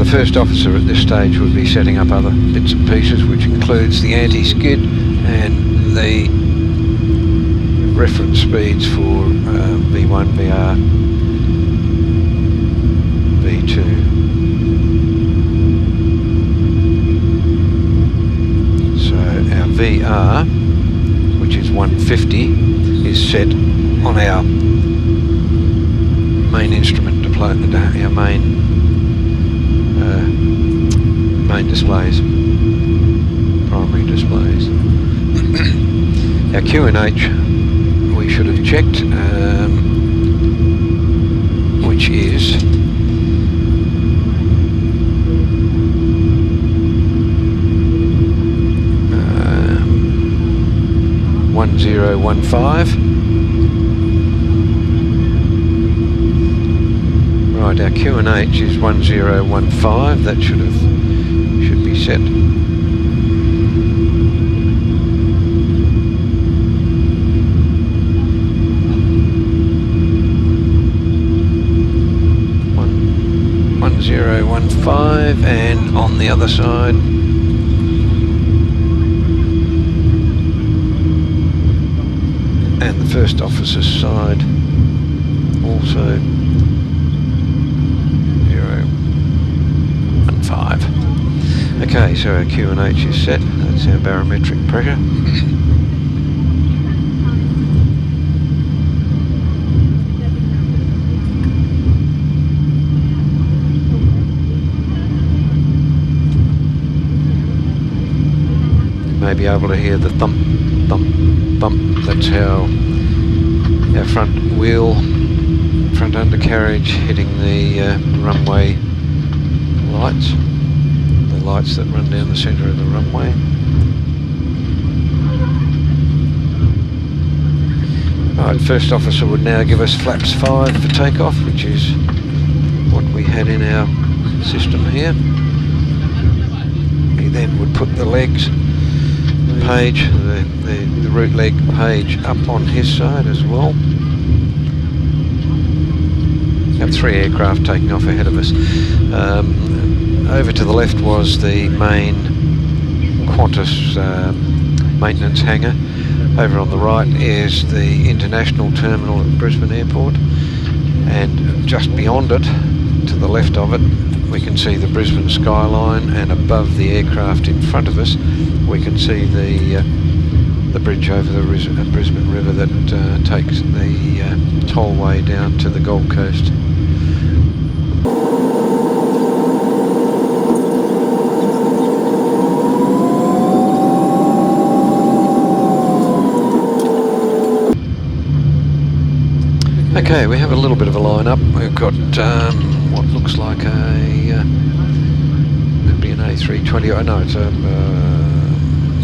the first officer at this stage would be setting up other bits and pieces, which includes the anti-skid and the reference speeds for V1, VR, V2. So our VR, which is 150, is set on our main instrument our main displays, primary displays. Our QNH we should have checked, which is 1015. Right, our QNH is 1015. That should be set. One 1015, and on the other side, and the first officer's side also 015. Okay, so our QNH is set. That's our barometric pressure. You may be able to hear the thump, thump, bump. That's how our front undercarriage hitting the runway lights, the lights that run down the centre of the runway. Right, first officer would now give us flaps 5 for takeoff, which is what we had in our system here. He then would put the legs page, the root leg page up on his side as well. We have 3 aircraft taking off ahead of us. Over to the left was the main Qantas maintenance hangar. Over on the right is the international terminal at Brisbane Airport, and just beyond it, to the left of it, we can see the Brisbane skyline, and above the aircraft in front of us we can see the bridge over the Brisbane River that takes the tollway down to the Gold Coast. Okay, we have a little bit of a line-up. We've got what looks like could be an A320. Oh no, it's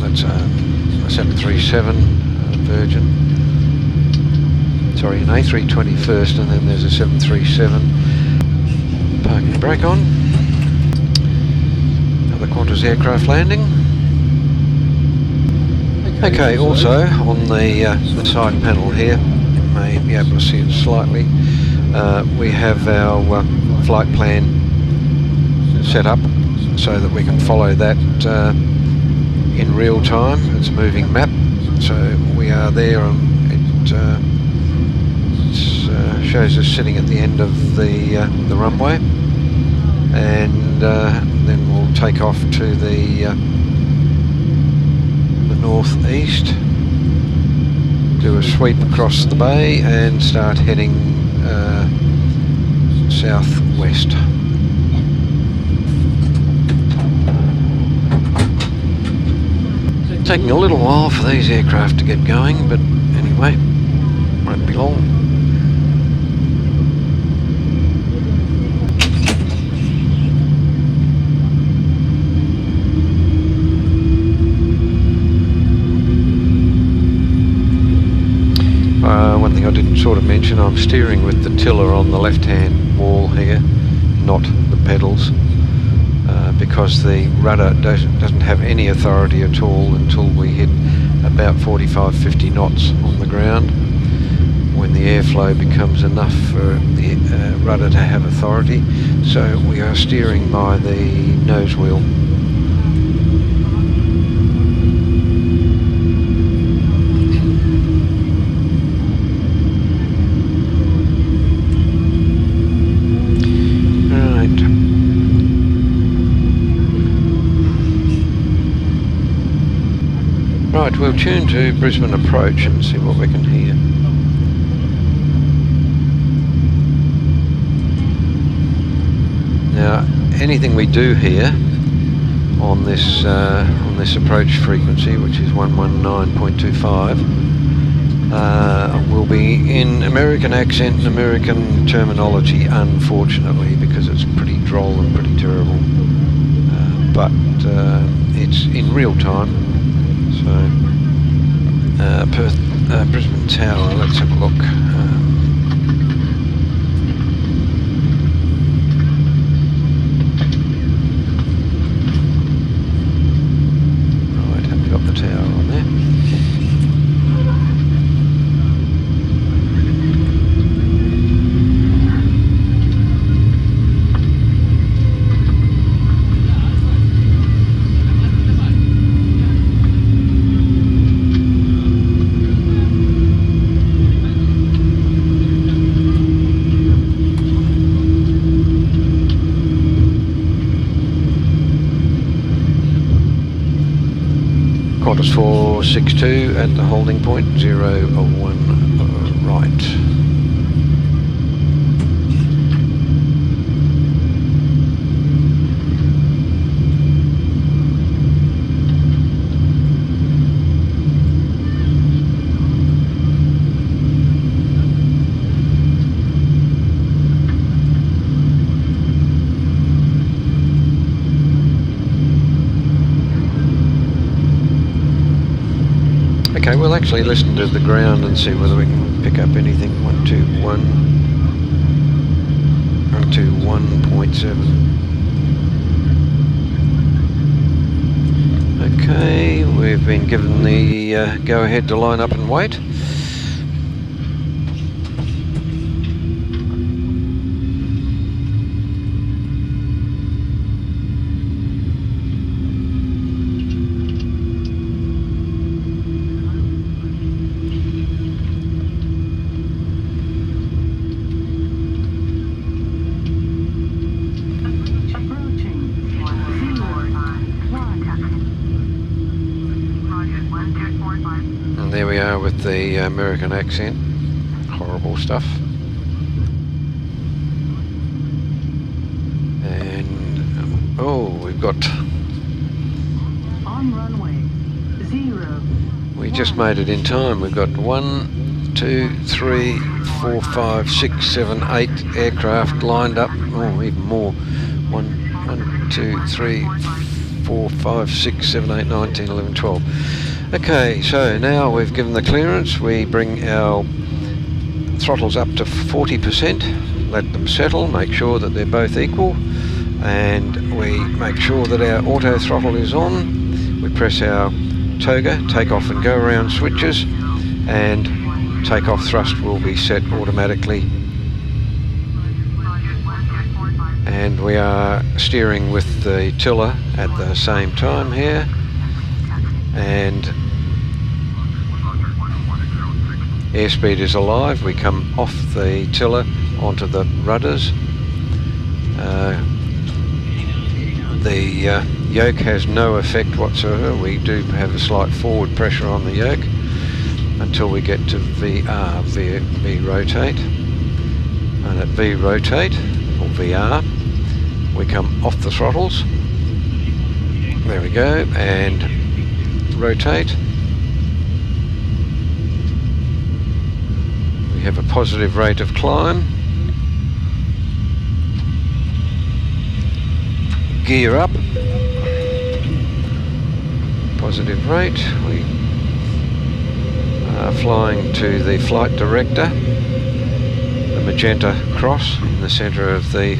that's a 737 Virgin. Sorry, an A320 first, and then there's a 737. Parking brake on. Another Qantas aircraft landing. Okay, also on the side panel here, you may be able to see it slightly, we have our flight plan set up so that we can follow that in real time. It's a moving map, so we are there, and it shows us sitting at the end of the runway, and then we'll take off to the northeast, do a sweep across the bay and start heading southwest. Taking a little while for these aircraft to get going, but anyway, won't be long. One thing I didn't sort of mention, I'm steering with the tiller on the left-hand wall here, not the pedals, because the rudder doesn't have any authority at all until we hit about 45-50 knots on the ground. when the airflow becomes enough for the rudder to have authority. So we are steering by the nose wheel. Right, we'll tune to Brisbane approach and see what we can hear. Now, anything we do hear on this approach frequency, which is 119.25, will be in American accent and American terminology, unfortunately, because it's pretty droll and pretty terrible. But it's in real time. So, Perth, Brisbane Tower, let's have a look. Right, have we got the tower on there? Qantas 462 at the holding point, 001 right. Okay, we'll actually listen to the ground and see whether we can pick up anything. 121.7. Okay, we've been given the go-ahead to line up and wait. And there we are with the American accent. Horrible stuff. And oh, we've got. On runway 0. We just made it in time. We've got 1, 2, 3, 4, 5, 6, 7, 8 aircraft lined up. Oh, even more. 1, 2, 3, 4, 5, 6, 7, 8, 9, 10, 11, 12. Okay, so now we've given the clearance. We bring our throttles up to 40%, let them settle, make sure that they're both equal, and we make sure that our auto throttle is on. We press our toga, take off and go around switches, and takeoff thrust will be set automatically. And we are steering with the tiller at the same time here, and airspeed is alive. We come off the tiller onto the rudders. The yoke has no effect whatsoever. We do have a slight forward pressure on the yoke until we get to VR, V rotate, and at V rotate or VR we come off the throttles. There we go, and rotate. We have a positive rate of climb. Gear up. Positive rate. We are flying to the flight director, the magenta cross in the centre of the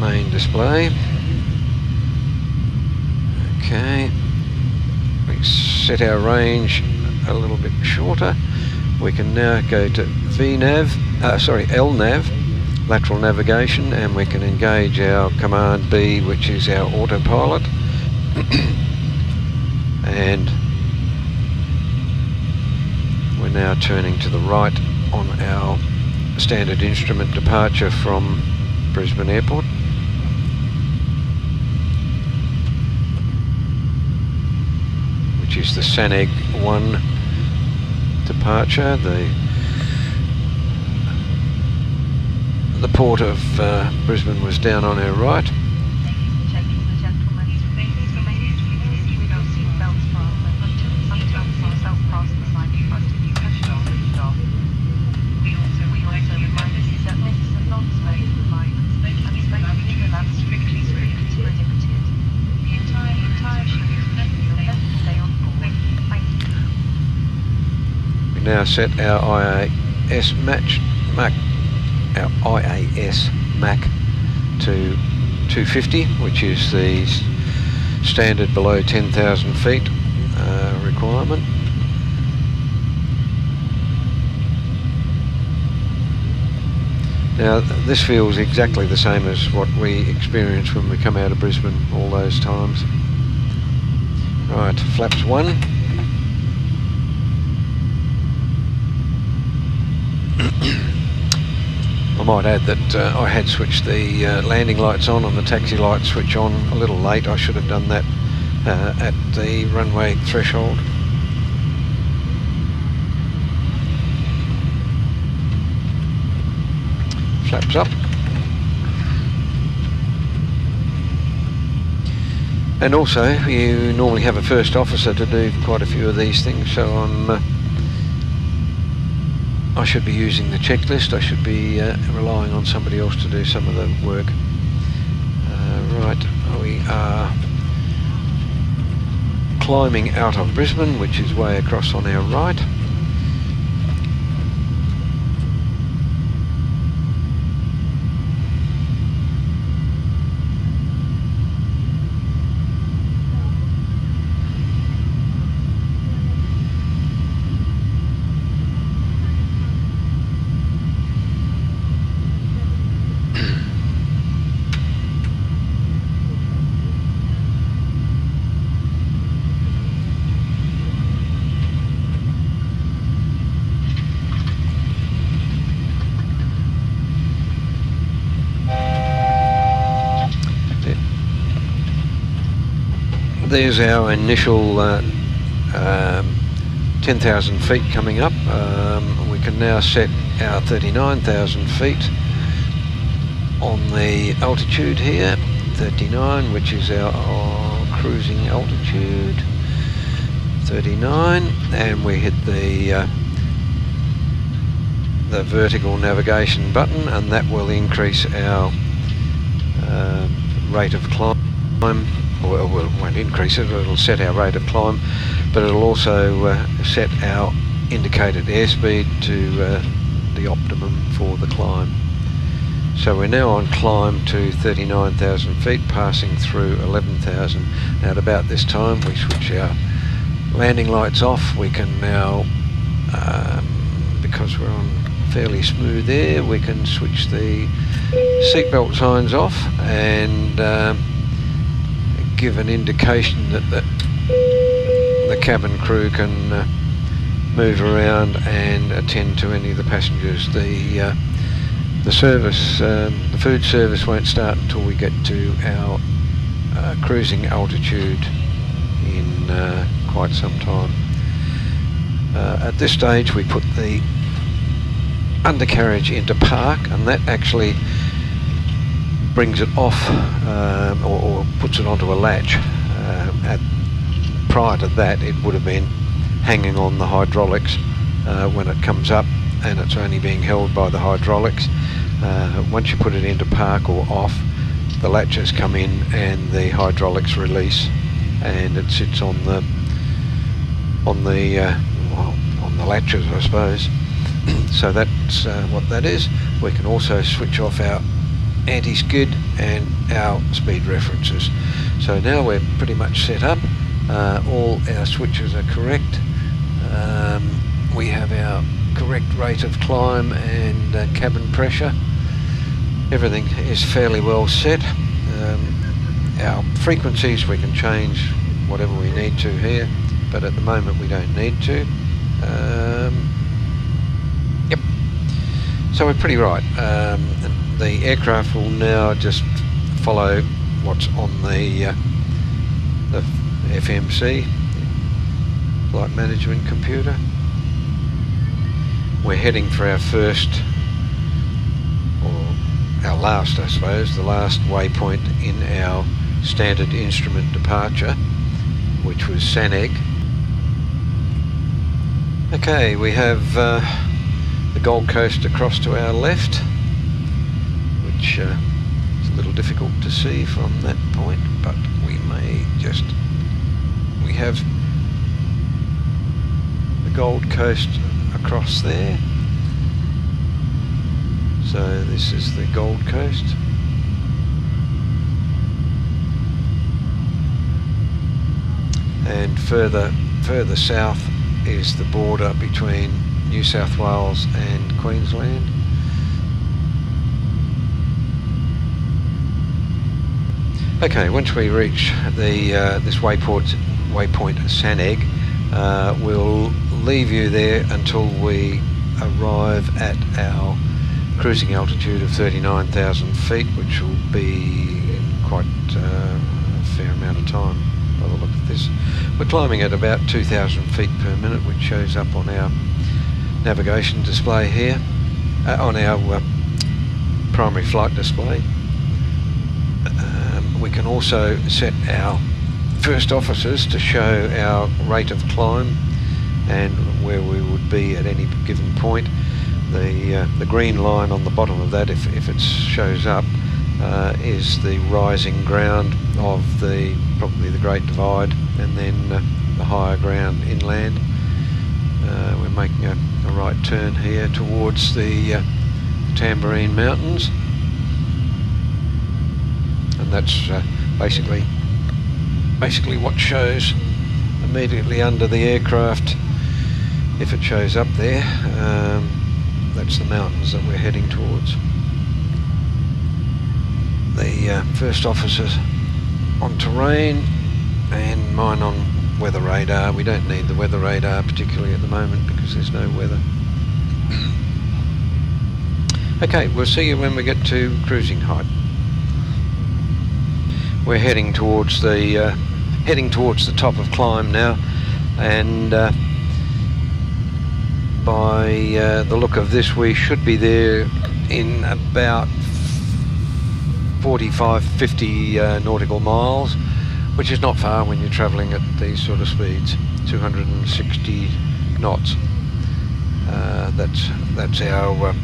main display. Okay, we set our range a little bit shorter We can now go to LNAV, lateral navigation, and we can engage our command B, which is our autopilot. And we're now turning to the right on our standard instrument departure from Brisbane Airport. Which is the Sanag 1 departure. The port of Brisbane was down on our right. We now set our IAS MAC to 250, which is the standard below 10,000 feet requirement. Now this feels exactly the same as what we experienced when we come out of Brisbane all those times. Right, flaps 1. I might add that I had switched the landing lights on and the taxi light switch on a little late. I should have done that at the runway threshold. Flaps up. And also, you normally have a first officer to do quite a few of these things, so I should be using the checklist. I should be relying on somebody else to do some of the work. Right, we are climbing out of Brisbane, which is way across on our right. There's our initial 10,000 feet coming up. We can now set our 39,000 feet on the altitude here, 39, which is our cruising altitude, 39, and we hit the vertical navigation button, and that will increase our rate of climb. Well, it won't increase it, it'll set our rate of climb, but it'll also set our indicated airspeed to the optimum for the climb. So we're now on climb to 39,000 feet, passing through 11,000. Now at about this time we switch our landing lights off. We can now, because we're on fairly smooth air, we can switch the seatbelt signs off and give an indication that the cabin crew can move around and attend to any of the passengers. The service, the food service won't start until we get to our cruising altitude in quite some time. At this stage we put the undercarriage into park, and that actually brings it off or puts it onto a latch. Prior to that it would have been hanging on the hydraulics when it comes up, and it's only being held by the hydraulics. Once you put it into park or off, the latches come in and the hydraulics release, and it sits on the latches, I suppose. So that's what that is. We can also switch off our anti-skid and our speed references. So now we're pretty much set up. All our switches are correct. We have have our correct rate of climb and cabin pressure. Everything is fairly well set. Our frequencies we can change whatever we need to here, but at the moment we don't need to. Yep. So we're pretty right. The aircraft will now just follow what's on the FMC, flight management computer. We're heading for our first, or our last, I suppose, the last waypoint in our standard instrument departure, which was Saneg. Okay, we have the Gold Coast across to our left, which is a little difficult to see from that point, but we have the Gold Coast across there. So this is the Gold Coast. And further south is the border between New South Wales and Queensland. Okay, once we reach the this waypoint Saneg, we'll leave you there until we arrive at our cruising altitude of 39,000 feet, which will be in quite a fair amount of time by the look of this. We're climbing at about 2,000 feet per minute, which shows up on our navigation display here, on our primary flight display. We can also set our first officers to show our rate of climb and where we would be at any given point. The green line on the bottom of that, if it shows up, is the rising ground of probably the Great Divide, and then the higher ground inland. We're making a right turn here towards the Tambourine Mountains, and that's basically what shows immediately under the aircraft. If it shows up there, that's the mountains that we're heading towards. The first officer's on terrain and mine on weather radar. We don't need the weather radar particularly at the moment because there's no weather. Okay, we'll see you when we get to cruising height. We're heading towards the top of climb now, and by the look of this, we should be there in about 45-50 nautical miles, which is not far when you're travelling at these sort of speeds, 260 knots. That's our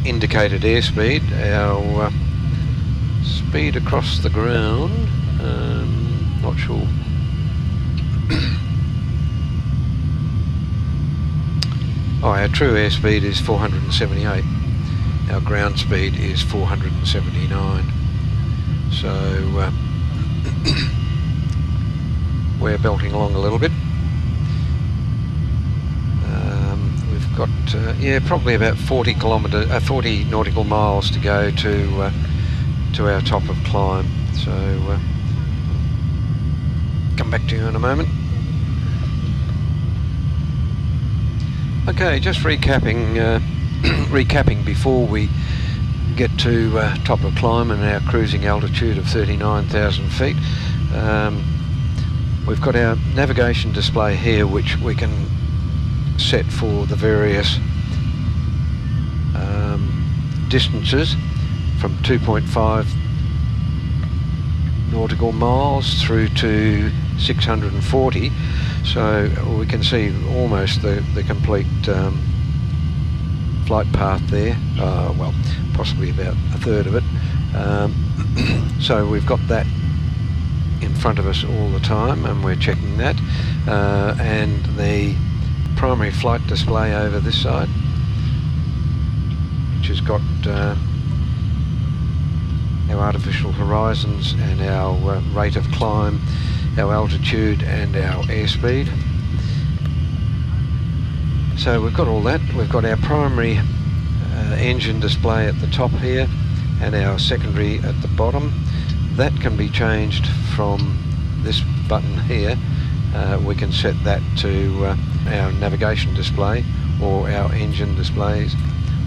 indicated airspeed. Our speed across the ground, not sure. Our true airspeed is 478. Our ground speed is 479. So we're belting along a little bit. We've got probably about 40 nautical miles to go to our top of climb. So come back to you in a moment. Okay, just recapping before we get to top of climb and our cruising altitude of 39,000 feet. We've got our navigation display here, which we can set for the various distances from 2.5 nautical miles through to 640, so we can see almost the complete flight path there, well, possibly about a third of it. So we've got that in front of us all the time, and we're checking that, and the primary flight display over this side, which has got our artificial horizons and our rate of climb, our altitude and our airspeed. So we've got all that. We've got our primary engine display at the top here and our secondary at the bottom. That can be changed from this button here. We can set that to our navigation display or our engine displays,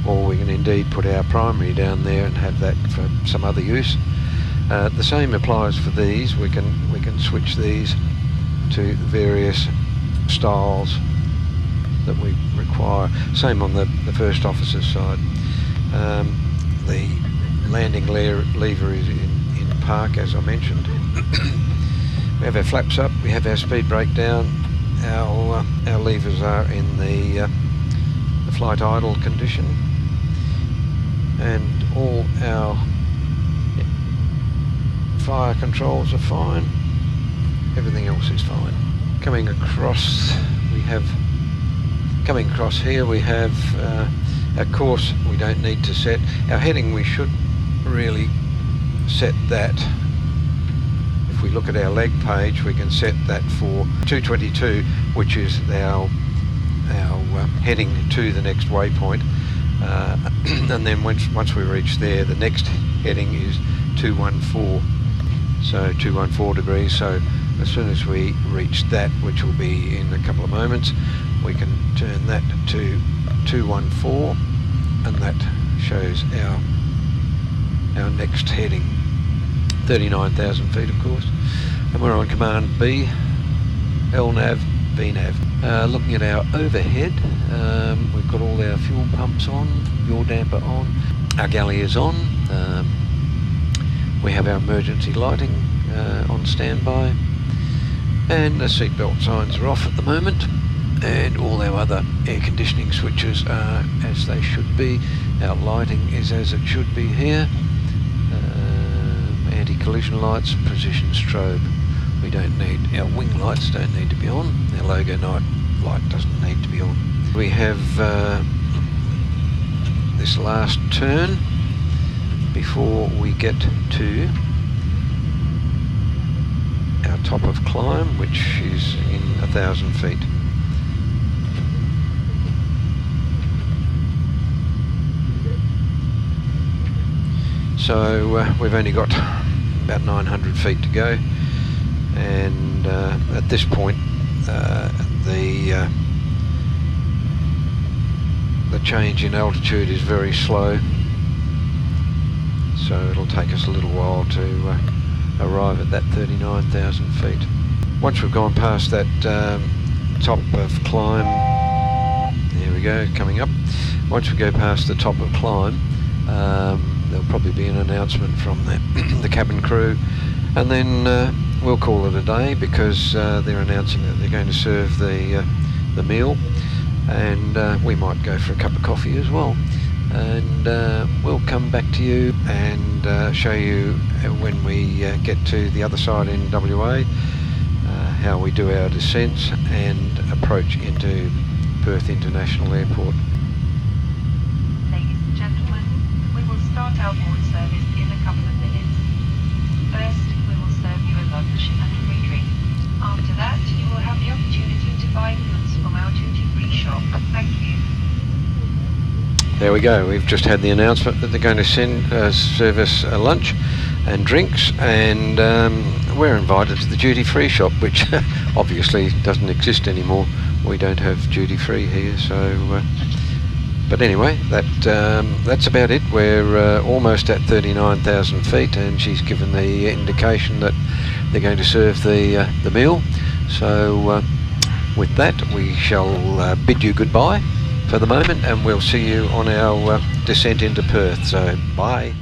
or we can indeed put our primary down there and have that for some other use. The same applies for these. We can switch these to various styles that we require. Same on the first officer's side. The landing lever is in park, as I mentioned. We have our flaps up, we have our speed brake down, our levers are in the flight idle condition, and all our fire controls are fine. Everything else is fine. Coming across here we have our course. We don't need to set our heading. We should really set that. If we look at our leg page, we can set that for 222, which is our heading to the next waypoint, and then once we reach there, the next heading is 214, so 214 degrees. So as soon as we reach that, which will be in a couple of moments, we can turn that to 214, and that shows our next heading, 39,000 feet of course, and we're on command B, LNAV, VNAV. Looking at our overhead, we've got all our fuel pumps on, yaw damper on, our galley is on, we have our emergency lighting on standby, and the seatbelt signs are off at the moment, and all our other air conditioning switches are as they should be. Our lighting is as it should be here. Anti-collision lights, precision strobe. We don't need, our wing lights don't need to be on. Our logo night light doesn't need to be on. We have this last turn before we get to our top of climb, which is in 1,000 feet. So we've only got about 900 feet to go, and at this point the change in altitude is very slow, so it'll take us a little while to arrive at that 39,000 feet. Once we've gone past that top of climb, there we go, coming up. Once we go past the top of climb, there'll probably be an announcement from the cabin crew, and then we'll call it a day, because they're announcing that they're going to serve the meal, and we might go for a cup of coffee as well, and we'll come back to you and show you when we get to the other side in WA how we do our descents and approach into Perth International Airport. Start our board service in a couple of minutes. First, we will serve you a lunch and a free drink. After that, you will have the opportunity to buy goods from our duty-free shop. Thank you. There we go. We've just had the announcement that they're going to serve us a lunch and drinks, and we're invited to the duty-free shop, which obviously doesn't exist anymore. We don't have duty-free here, so... But anyway, that's about it. We're almost at 39,000 feet, and she's given the indication that they're going to serve the meal. So with that, we shall bid you goodbye for the moment, and we'll see you on our descent into Perth. So bye.